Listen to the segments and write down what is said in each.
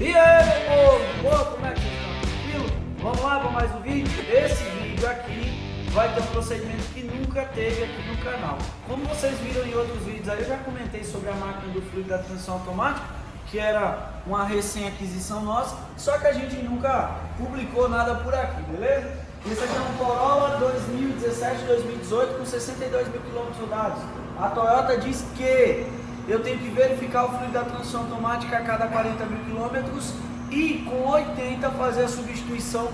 E aí, povo, boa, como é que vocês estão? Tranquilo? Vamos lá para mais um vídeo? Esse vídeo aqui vai ter um procedimento que nunca teve aqui no canal. Como vocês viram em outros vídeos aí, eu já comentei sobre a máquina do fluido da transmissão automática, que era uma recém-aquisição nossa, só que a gente nunca publicou nada por aqui, beleza? Esse aqui é um Corolla 2017-2018 com 62 mil quilômetros rodados. A Toyota diz que eu tenho que verificar o fluido da transmissão automática a cada 40 mil quilômetros e com 80 fazer a substituição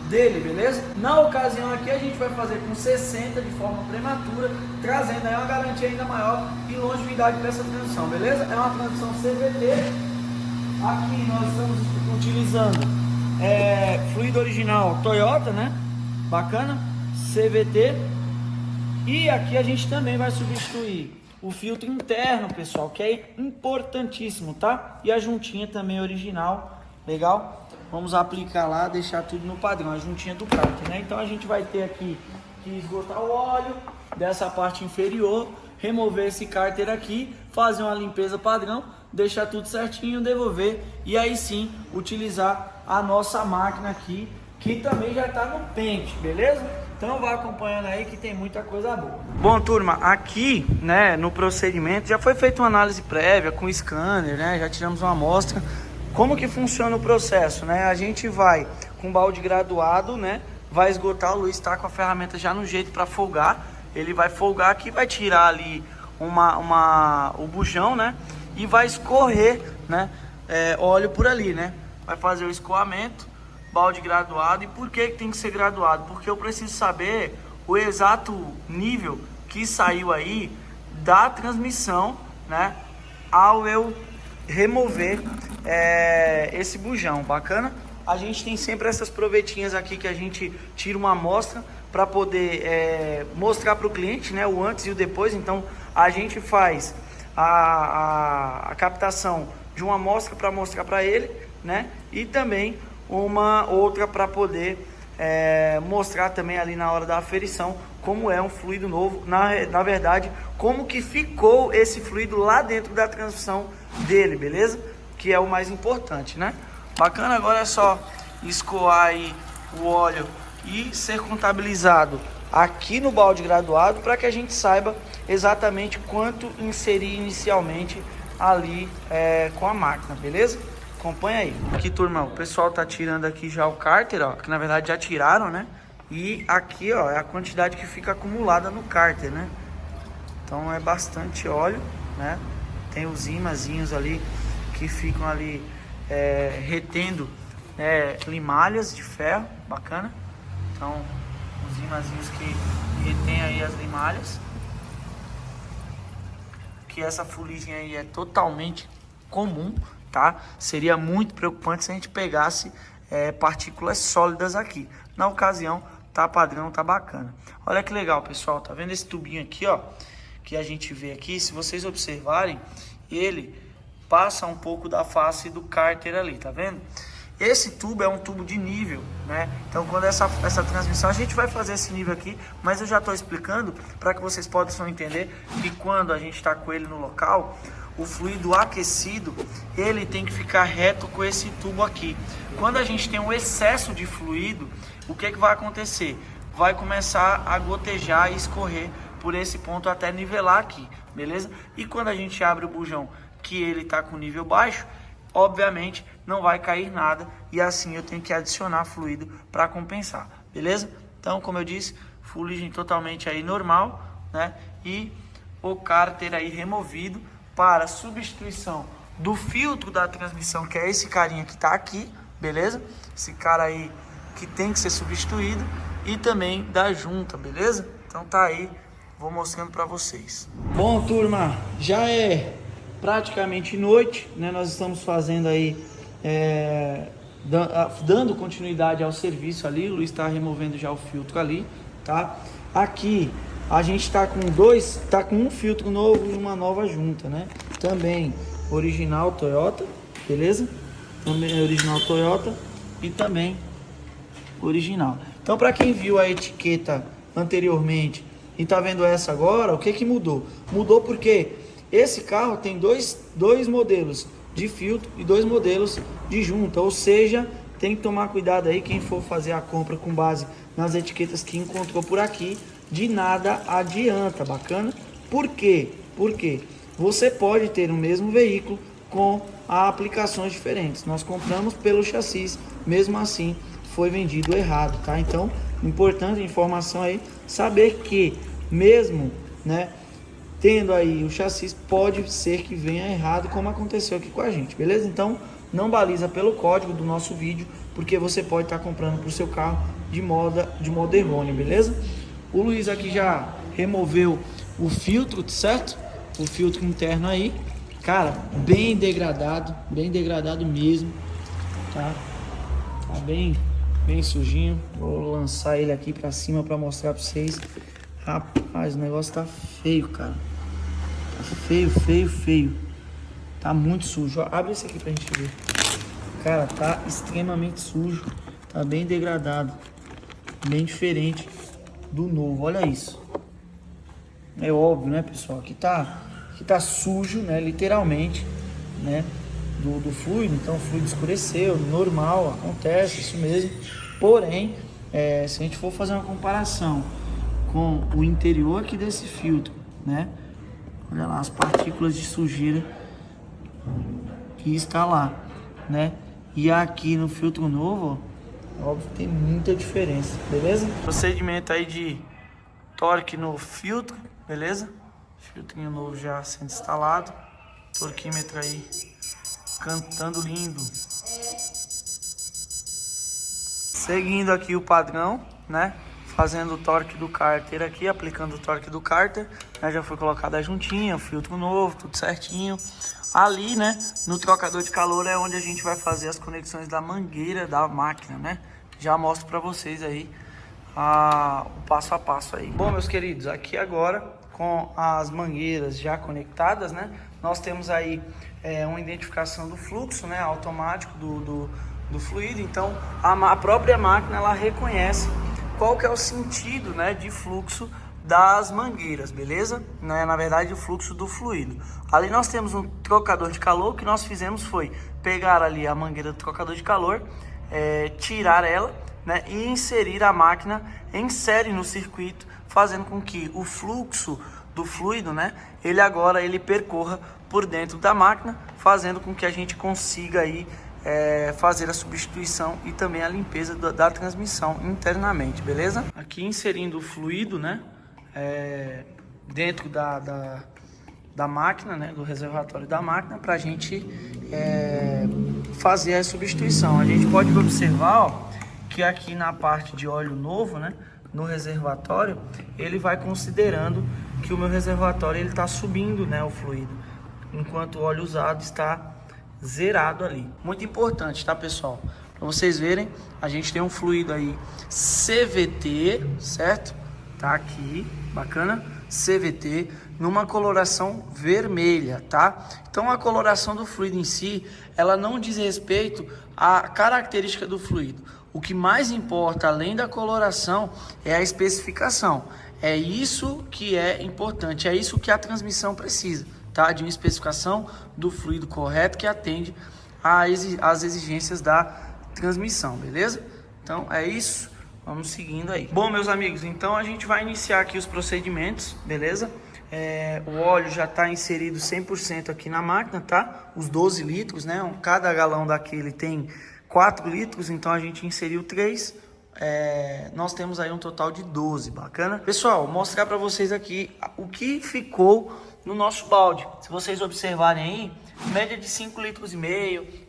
dele, beleza? Na ocasião aqui a gente vai fazer com 60 de forma prematura, trazendo aí uma garantia ainda maior e longevidade para essa transmissão, beleza? É uma transmissão CVT. Aqui nós estamos utilizando fluido original Toyota, né? Bacana, CVT. E aqui a gente também vai substituir o filtro interno, pessoal, que é importantíssimo, tá? E a juntinha também original, legal? Vamos aplicar lá, deixar tudo no padrão, a juntinha do cárter, né? Então a gente vai ter aqui que esgotar o óleo dessa parte inferior, remover esse cárter aqui, fazer uma limpeza padrão, deixar tudo certinho, devolver e aí sim utilizar a nossa máquina aqui, que também já está no pente, beleza? Então vai acompanhando aí que tem muita coisa boa. Bom, turma, aqui, né, no procedimento já foi feita uma análise prévia com scanner, né? Já tiramos uma amostra. Como que funciona o processo, né? A gente vai com balde graduado, né? Vai esgotar, o Luiz está com a ferramenta já no jeito para folgar. Ele vai folgar aqui, vai tirar ali o bujão, né? E vai escorrer, né? Óleo por ali, né? Vai fazer o escoamento. Balde graduado. E por que tem que ser graduado? Porque eu preciso saber o exato nível que saiu aí da transmissão, né, ao eu remover esse bujão. Bacana? A gente tem sempre essas provetinhas aqui que a gente tira uma amostra para poder mostrar para o cliente, né, o antes e o depois. Então a gente faz a captação de uma amostra para mostrar para ele, né, e também uma outra para poder mostrar também ali na hora da aferição como é um fluido novo, na verdade, como que ficou esse fluido lá dentro da transmissão dele, beleza? Que é o mais importante, né? Bacana, agora é só escoar aí o óleo e ser contabilizado aqui no balde graduado para que a gente saiba exatamente quanto inserir inicialmente ali com a máquina, beleza? Acompanha aí. Aqui, turma, o pessoal tá tirando aqui já o cárter, ó, que na verdade já tiraram, né? E aqui, ó, é a quantidade que fica acumulada no cárter, né? Então é bastante óleo, né? Tem os imazinhos ali que ficam ali retendo limalhas de ferro, bacana. Então, os imazinhos que retém aí as limalhas. Que essa fuligem aí é totalmente comum, tá? Seria muito preocupante se a gente pegasse partículas sólidas aqui. Na ocasião, tá padrão, tá bacana. Olha que legal, pessoal. Tá vendo esse tubinho aqui, ó? Que a gente vê aqui. Se vocês observarem, ele passa um pouco da face do cárter ali, tá vendo? Esse tubo é um tubo de nível, né? Então, quando essa transmissão, a gente vai fazer esse nível aqui, mas eu já estou explicando para que vocês possam entender que quando a gente está com ele no local, o fluido aquecido, ele tem que ficar reto com esse tubo aqui. Quando a gente tem um excesso de fluido, o que vai acontecer? Vai começar a gotejar e escorrer por esse ponto até nivelar aqui, beleza? E quando a gente abre o bujão que ele está com nível baixo, obviamente não vai cair nada e assim eu tenho que adicionar fluido para compensar, beleza? Então, como eu disse, fuligem totalmente aí normal, né? E o cárter aí removido para substituição do filtro da transmissão, que é esse carinha que tá aqui, beleza? Esse cara aí que tem que ser substituído e também da junta, beleza? Então tá aí, vou mostrando para vocês. Bom, turma, já é praticamente noite, né? Nós estamos fazendo aí dando continuidade ao serviço ali. O Luiz está removendo já o filtro ali, tá? Aqui a gente tá com um filtro novo e uma nova junta, né? Também original Toyota, beleza? Também original Toyota e também original. Então, para quem viu a etiqueta anteriormente e tá vendo essa agora, o que mudou? Mudou porque esse carro tem dois modelos, de filtro e 2 modelos de junta, ou seja, tem que tomar cuidado aí quem for fazer a compra com base nas etiquetas que encontrou por aqui, de nada adianta, bacana? Por quê? Porque você pode ter o mesmo veículo com aplicações diferentes. Nós compramos pelo chassi, mesmo assim foi vendido errado, tá? Então, importante informação aí, saber que mesmo, né, tendo aí o chassi, pode ser que venha errado, como aconteceu aqui com a gente, beleza? Então, não baliza pelo código do nosso vídeo, porque você pode estar comprando para o seu carro de modo errôneo, beleza? O Luiz aqui já removeu o filtro, certo? O filtro interno aí, cara, bem degradado mesmo, tá? Tá bem sujinho. Vou lançar ele aqui para cima para mostrar para vocês. Rapaz, o negócio tá feio, cara. Tá feio. Tá muito sujo. Ó, abre esse aqui pra gente ver. Cara, tá extremamente sujo. Tá bem degradado. Bem diferente do novo. Olha isso. É óbvio, né, pessoal? Aqui tá sujo, né? Literalmente, né? Do fluido. Então o fluido escureceu. Normal, acontece, isso mesmo. Porém, se a gente for fazer uma comparação com o interior aqui desse filtro, né? Olha lá as partículas de sujeira que está lá, né? E aqui no filtro novo, ó, óbvio que tem muita diferença, beleza? Procedimento aí de torque no filtro, beleza? Filtrinho novo já sendo instalado. Torquímetro aí cantando lindo. Seguindo aqui o padrão, né? Fazendo o torque do cárter aqui, aplicando o torque do cárter, né? Já foi colocada a juntinha, o filtro novo, tudo certinho. Ali, né, no trocador de calor é onde a gente vai fazer as conexões da mangueira da máquina, né? Já mostro para vocês aí o passo a passo aí. Bom, meus queridos, aqui agora com as mangueiras já conectadas, né? Nós temos aí uma identificação do fluxo, né, automático do fluido. Então a própria máquina ela reconhece qual que é o sentido, né, de fluxo das mangueiras, beleza? Na verdade, o fluxo do fluido. Ali nós temos um trocador de calor. O que nós fizemos foi pegar ali a mangueira do trocador de calor, tirar ela, né, e inserir a máquina em série no circuito, fazendo com que o fluxo do fluido, né, ele percorra por dentro da máquina, fazendo com que a gente consiga aí fazer a substituição e também a limpeza da transmissão internamente, beleza? Aqui inserindo o fluido, né, dentro da máquina, né, do reservatório da máquina, para a gente fazer a substituição. A gente pode observar, ó, que aqui na parte de óleo novo, né, no reservatório, ele vai considerando que o meu reservatório ele está subindo, né, o fluido, enquanto o óleo usado está zerado ali. Muito importante, tá, pessoal? Para vocês verem, a gente tem um fluido aí CVT, certo? Tá aqui, bacana, CVT, numa coloração vermelha, tá? Então a coloração do fluido em si, ela não diz respeito à característica do fluido. O que mais importa, além da coloração, é a especificação. É isso que é importante, é isso que a transmissão precisa, tá? De uma especificação do fluido correto que atende às exigências da transmissão, beleza? Então é isso. Vamos seguindo aí. Bom, meus amigos, então a gente vai iniciar aqui os procedimentos, beleza? O óleo já está inserido 100% aqui na máquina, tá? Os 12 litros, né? Cada galão daquele tem 4 litros, então a gente inseriu 3. Nós temos aí um total de 12, bacana? Pessoal, mostrar para vocês aqui o que ficou no nosso balde. Se vocês observarem aí, média de 5,5 litros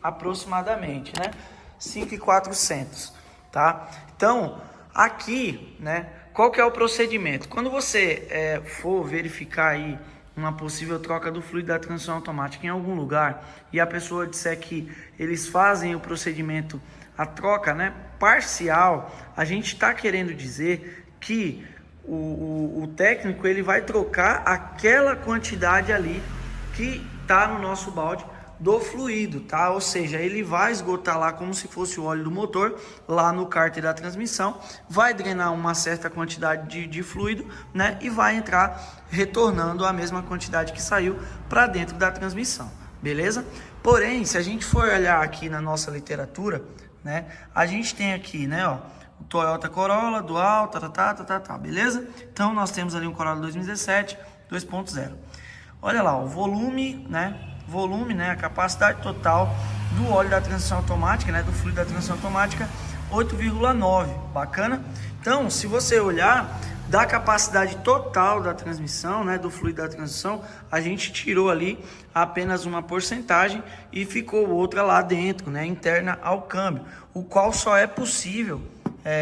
aproximadamente, né? 5.400, tá? Então, aqui, né, qual que é o procedimento? Quando você for verificar aí uma possível troca do fluido da transmissão automática em algum lugar e a pessoa disser que eles fazem o procedimento, a troca, né, parcial, a gente está querendo dizer que o técnico ele vai trocar aquela quantidade ali que está no nosso balde do fluido, tá? Ou seja, ele vai esgotar lá como se fosse o óleo do motor, lá no cárter da transmissão, vai drenar uma certa quantidade de fluido, né? E vai entrar retornando a mesma quantidade que saiu para dentro da transmissão, beleza? Porém, se a gente for olhar aqui na nossa literatura, né, a gente tem aqui, né, ó, o Toyota Corolla, dual, beleza? Então, nós temos ali um Corolla 2017, 2.0. Olha lá, o volume, né, a capacidade total do óleo da transmissão automática, né, do fluido da transmissão automática, 8,9, bacana? Então, se você olhar da capacidade total da transmissão, né, do fluido da transmissão, a gente tirou ali apenas uma porcentagem e ficou outra lá dentro, né, interna ao câmbio, o qual só é possível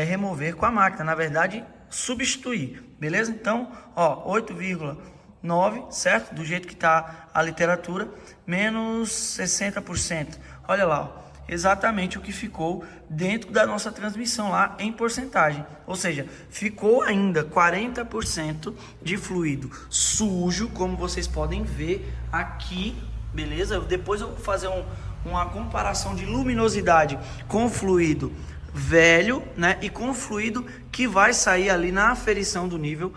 remover com a máquina, na verdade, substituir, beleza? Então, ó, 8,9, certo? Do jeito que está a literatura, menos 60%. Olha lá, ó, exatamente o que ficou dentro da nossa transmissão lá em porcentagem. Ou seja, ficou ainda 40% de fluido sujo, como vocês podem ver aqui, beleza? Depois eu vou fazer uma comparação de luminosidade com o fluido velho, né, e com o fluido que vai sair ali na aferição do nível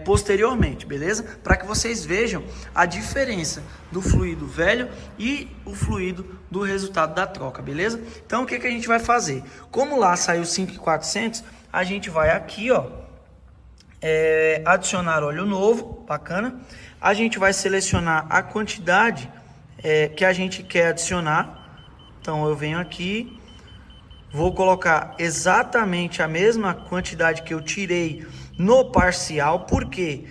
posteriormente, beleza? Para que vocês vejam a diferença do fluido velho e o fluido do resultado da troca, beleza? Então o que a gente vai fazer? Como lá saiu 5.400, a gente vai aqui, ó, adicionar óleo novo, bacana. A gente vai selecionar a quantidade que a gente quer adicionar. Então eu venho aqui, vou colocar exatamente a mesma quantidade que eu tirei no parcial, porque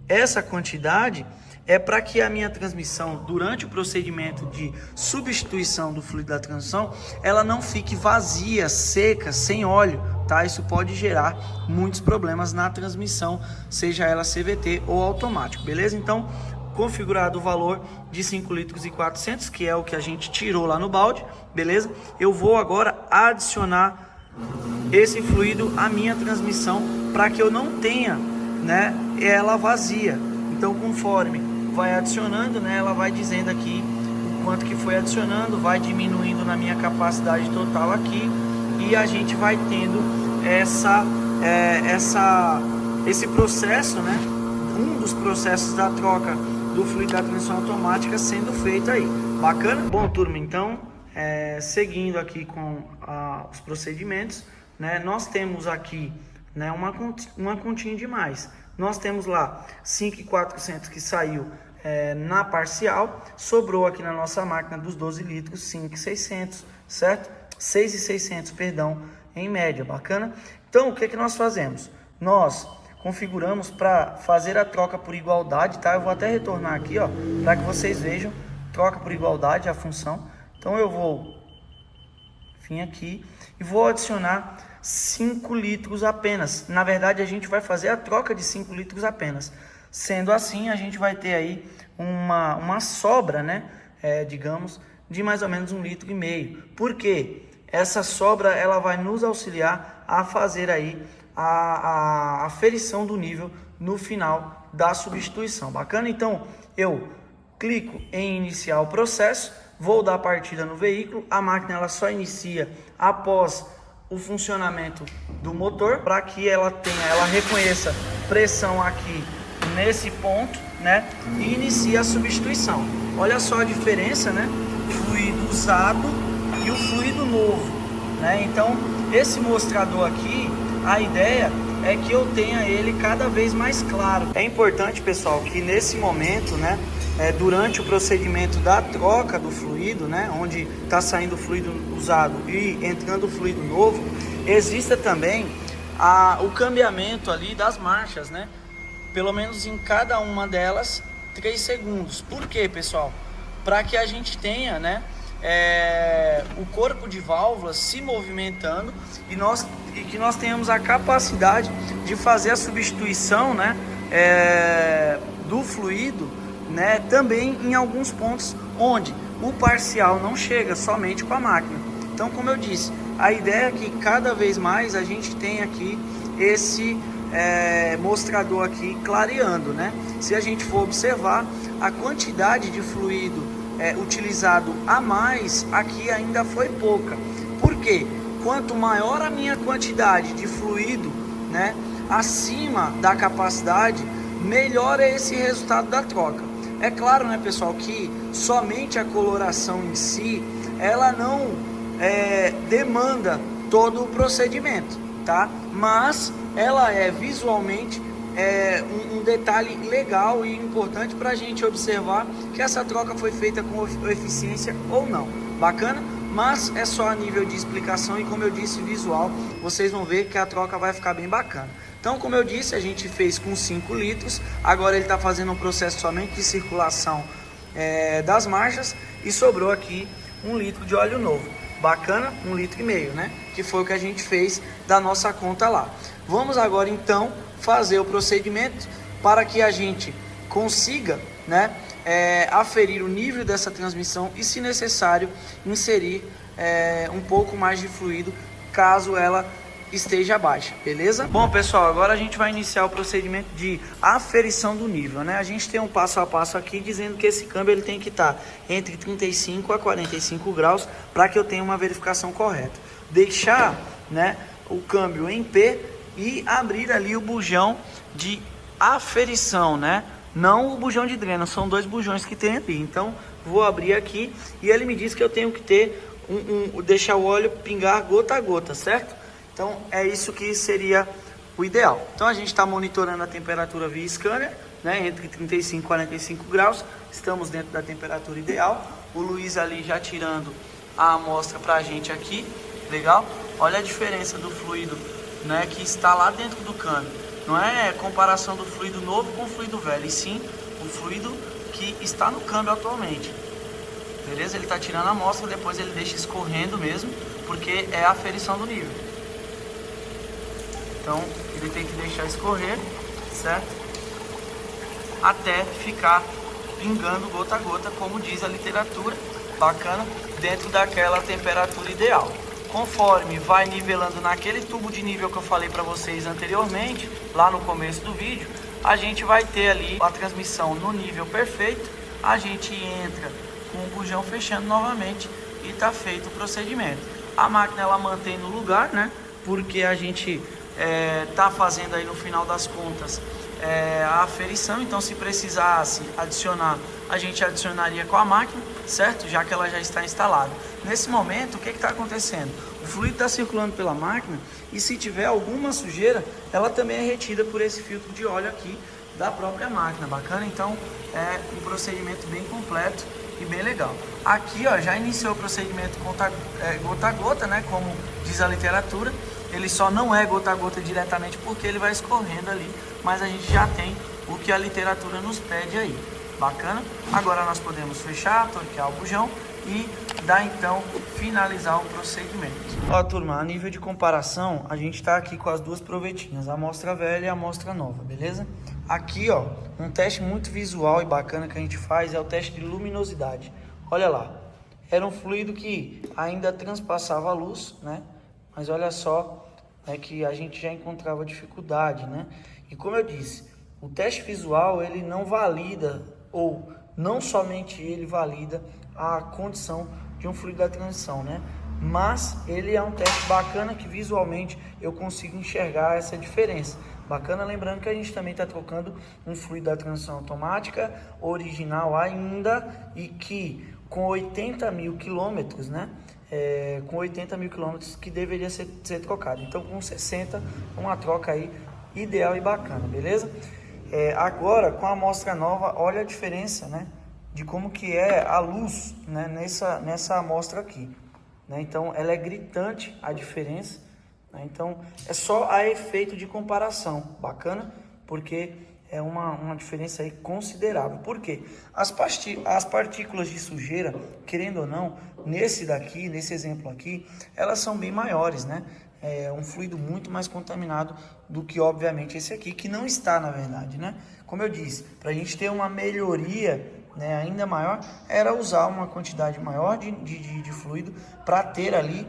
essa quantidade é para que a minha transmissão, durante o procedimento de substituição do fluido da transmissão, ela não fique vazia, seca, sem óleo, tá? Isso pode gerar muitos problemas na transmissão, seja ela CVT ou automático, beleza? Então, configurado o valor de 5 litros e 400, que é o que a gente tirou lá no balde, beleza? Eu vou agora adicionar esse fluido à minha transmissão para que eu não tenha, né, ela vazia. Então, conforme vai adicionando, né, ela vai dizendo aqui o quanto que foi adicionando, vai diminuindo na minha capacidade total aqui, e a gente vai tendo esse processo, né, um dos processos da troca do fluido da transmissão automática sendo feito aí. Bacana? Bom, turma, então, seguindo aqui com os procedimentos, né, nós temos aqui, né, uma continha de mais. Nós temos lá 5.400 que saiu na parcial, sobrou aqui na nossa máquina dos 12 litros 5.600, certo? 6.600, perdão, em média, bacana? Então, o que nós fazemos? Nós configuramos para fazer a troca por igualdade, tá? Eu vou até retornar aqui, ó, para que vocês vejam, troca por igualdade, a função. Então, eu vou vir aqui e vou adicionar 5 litros apenas. Na verdade, a gente vai fazer a troca de 5 litros apenas. Sendo assim, a gente vai ter aí uma sobra, né? Digamos, de mais ou menos 1,5 litro. Por quê? Essa sobra, ela vai nos auxiliar a fazer aí a aferição do nível no final da substituição. Bacana? Então, eu clico em iniciar o processo, vou dar partida no veículo, a máquina ela só inicia após o funcionamento do motor, para que ela reconheça pressão aqui nesse ponto, né, e inicie a substituição. Olha só a diferença, né, fluido usado e o fluido novo, né? Então, esse mostrador aqui, a ideia é que eu tenha ele cada vez mais claro. É importante, pessoal, que nesse momento, né, durante o procedimento da troca do fluido, né, onde está saindo o fluido usado e entrando o fluido novo, exista também o cambiamento ali das marchas, né, pelo menos em cada uma delas 3 segundos. Por quê, pessoal? Para que a gente tenha, né, o corpo de válvulas se movimentando e que nós tenhamos a capacidade de fazer a substituição, né, do fluido, né, também em alguns pontos onde o parcial não chega somente com a máquina. Então, como eu disse, a ideia é que cada vez mais a gente tem aqui esse mostrador aqui clareando, né? Se a gente for observar, a quantidade de fluido utilizado a mais aqui ainda foi pouca. Por quê? Quanto maior a minha quantidade de fluido, né, acima da capacidade, melhor é esse resultado da troca. É claro, né, pessoal, que somente a coloração em si, ela não demanda todo o procedimento, tá? Mas ela é visualmente um detalhe legal e importante para a gente observar que essa troca foi feita com eficiência ou não. Bacana? Mas é só a nível de explicação e, como eu disse, visual, vocês vão ver que a troca vai ficar bem bacana. Então, como eu disse, a gente fez com 5 litros, agora ele está fazendo um processo somente de circulação das marchas e sobrou aqui 1 litro de óleo novo. Bacana? 1,5 litros, né? Que foi o que a gente fez da nossa conta lá. Vamos agora então fazer o procedimento para que a gente consiga, né, aferir o nível dessa transmissão e, se necessário, inserir um pouco mais de fluido caso ela esteja baixa, beleza? Bom, pessoal, agora a gente vai iniciar o procedimento de aferição do nível, né? A gente tem um passo a passo aqui dizendo que esse câmbio ele tem que estar entre 35 a 45 graus para que eu tenha uma verificação correta. Deixar, né, o câmbio em P e abrir ali o bujão de aferição, né? Não o bujão de dreno, são 2 bujões que tem ali. Então, vou abrir aqui e ele me diz que eu tenho que ter deixar o óleo pingar gota a gota, certo? Então, é isso que seria o ideal. Então, a gente está monitorando a temperatura via scanner, né? Entre 35 e 45 graus. Estamos dentro da temperatura ideal. O Luiz ali já tirando a amostra para a gente aqui. Legal? Olha a diferença do fluido, né, que está lá dentro do câmbio. Não é comparação do fluido novo com o fluido velho, e sim o fluido que está no câmbio atualmente. Beleza? Ele está tirando a amostra, depois ele deixa escorrendo mesmo, porque é a aferição do nível. Então ele tem que deixar escorrer, certo? Até ficar pingando gota a gota, como diz a literatura. Bacana? Dentro daquela temperatura ideal. Conforme vai nivelando naquele tubo de nível que eu falei para vocês anteriormente, lá no começo do vídeo, a gente vai ter ali a transmissão no nível perfeito. A gente entra com o bujão fechando novamente e está feito o procedimento. A máquina ela mantém no lugar, né? Porque a gente tá fazendo aí no final das contas a aferição. Então, se precisasse adicionar, a gente adicionaria com a máquina, certo? Já que ela já está instalada. Nesse momento, o que está acontecendo? O fluido está circulando pela máquina e, se tiver alguma sujeira, ela também é retida por esse filtro de óleo aqui da própria máquina. Bacana? Então, é um procedimento bem completo e bem legal. Aqui, ó, já iniciou o procedimento gota a gota, né? Como diz a literatura. Ele só não é gota a gota diretamente porque ele vai escorrendo ali, mas a gente já tem o que a literatura nos pede aí. Bacana? Agora nós podemos fechar, torquear o bujão e dar então finalizar o procedimento. Ó, turma, a nível de comparação, a gente está aqui com as duas provetinhas, a amostra velha e a amostra nova, beleza? Aqui, ó, um teste muito visual e bacana que a gente faz é o teste de luminosidade. Olha lá, era um fluido que ainda transpassava a luz, né? Mas olha só, que a gente já encontrava dificuldade, né? E como eu disse, o teste visual ele não valida, ou não somente ele valida a condição de um fluido da transição, né? Mas ele é um teste bacana que visualmente eu consigo enxergar essa diferença. Bacana, lembrando que a gente também está trocando um fluido da transição automática original ainda e que com 80 mil quilômetros, né? Com 80 mil quilômetros que deveria ser trocado. Então, com 60, uma troca aí ideal e bacana, beleza? Agora, com a amostra nova, olha a diferença, né? De como que é a luz, né? Nessa amostra aqui, né? Então, ela é gritante a diferença, né? Então, é só a efeito de comparação, bacana? Porque é uma diferença aí considerável. Por quê? As partículas de sujeira, querendo ou não, nesse exemplo aqui, elas são bem maiores, né? É um fluido muito mais contaminado do que, obviamente, esse aqui, que não está, na verdade, né? Como eu disse, para a gente ter uma melhoria, né, ainda maior, era usar uma quantidade maior de fluido para ter ali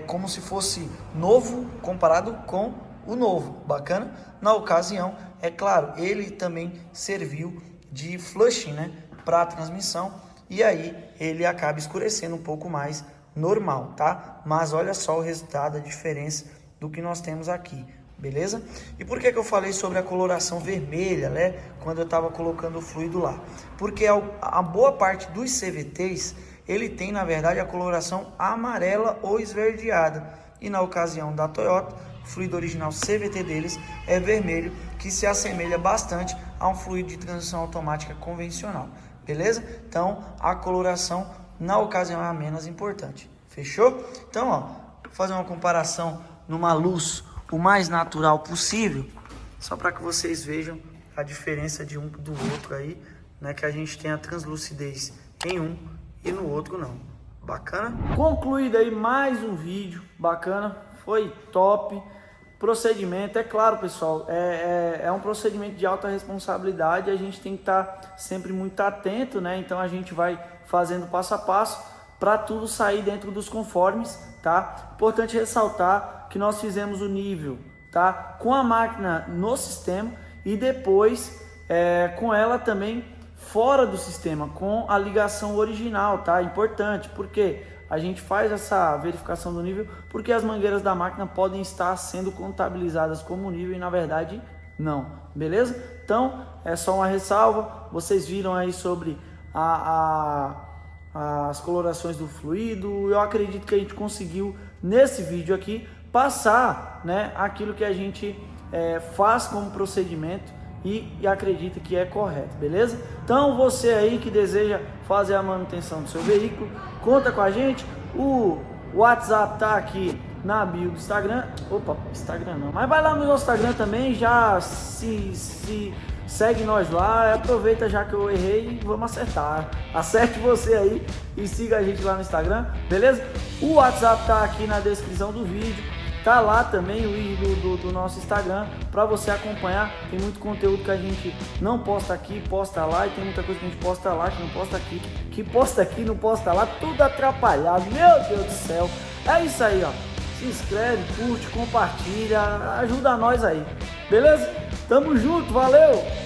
como se fosse novo comparado com o novo. Bacana? Na ocasião, é claro, ele também serviu de flushing, né, para a transmissão, e aí ele acaba escurecendo um pouco mais normal, tá? Mas olha só o resultado, a diferença do que nós temos aqui. beleza? E por que eu falei sobre a coloração vermelha, né, quando eu estava colocando o fluido lá? Porque a boa parte dos CVTs, ele tem, na verdade, a coloração amarela ou esverdeada. E na ocasião da Toyota, o fluido original CVT deles é vermelho, que se assemelha bastante a um fluido de transmissão automática convencional, beleza? Então, a coloração, na ocasião, é a menos importante. Fechou? Então, ó, vou fazer uma comparação numa luz o mais natural possível, só para que vocês vejam a diferença de um do outro aí, né? Que a gente tem a translucidez em um e no outro não. Bacana? Concluído aí mais um vídeo bacana, foi top. Procedimento, é claro, pessoal, é um procedimento de alta responsabilidade, a gente tem que estar sempre muito atento, né? Então a gente vai fazendo passo a passo para tudo sair dentro dos conformes, tá? Importante ressaltar que nós fizemos o nível, tá? Com a máquina no sistema e depois com ela também fora do sistema, com a ligação original, tá? Importante, porque a gente faz essa verificação do nível, porque as mangueiras da máquina podem estar sendo contabilizadas como nível e na verdade não, beleza? Então é só uma ressalva, vocês viram aí sobre as colorações do fluido. Eu acredito que a gente conseguiu nesse vídeo aqui passar, né, aquilo que a gente faz como procedimento e acredita que é correto, beleza? Então você aí que deseja fazer a manutenção do seu veículo, conta com a gente. O WhatsApp tá aqui na bio do Instagram. Opa, Instagram não, mas vai lá no nosso Instagram também, já se segue nós lá, aproveita já que eu errei e vamos acertar. Acerte você aí e siga a gente lá no Instagram, beleza? O WhatsApp tá aqui na descrição do vídeo. Tá lá também o vídeo do nosso Instagram para você acompanhar. Tem muito conteúdo que a gente não posta aqui, posta lá. E tem muita coisa que a gente posta lá, que não posta aqui. Que posta aqui, não posta lá. Tudo atrapalhado, meu Deus do céu. É isso aí, ó. Se inscreve, curte, compartilha. Ajuda nós aí, beleza? Tamo junto, valeu!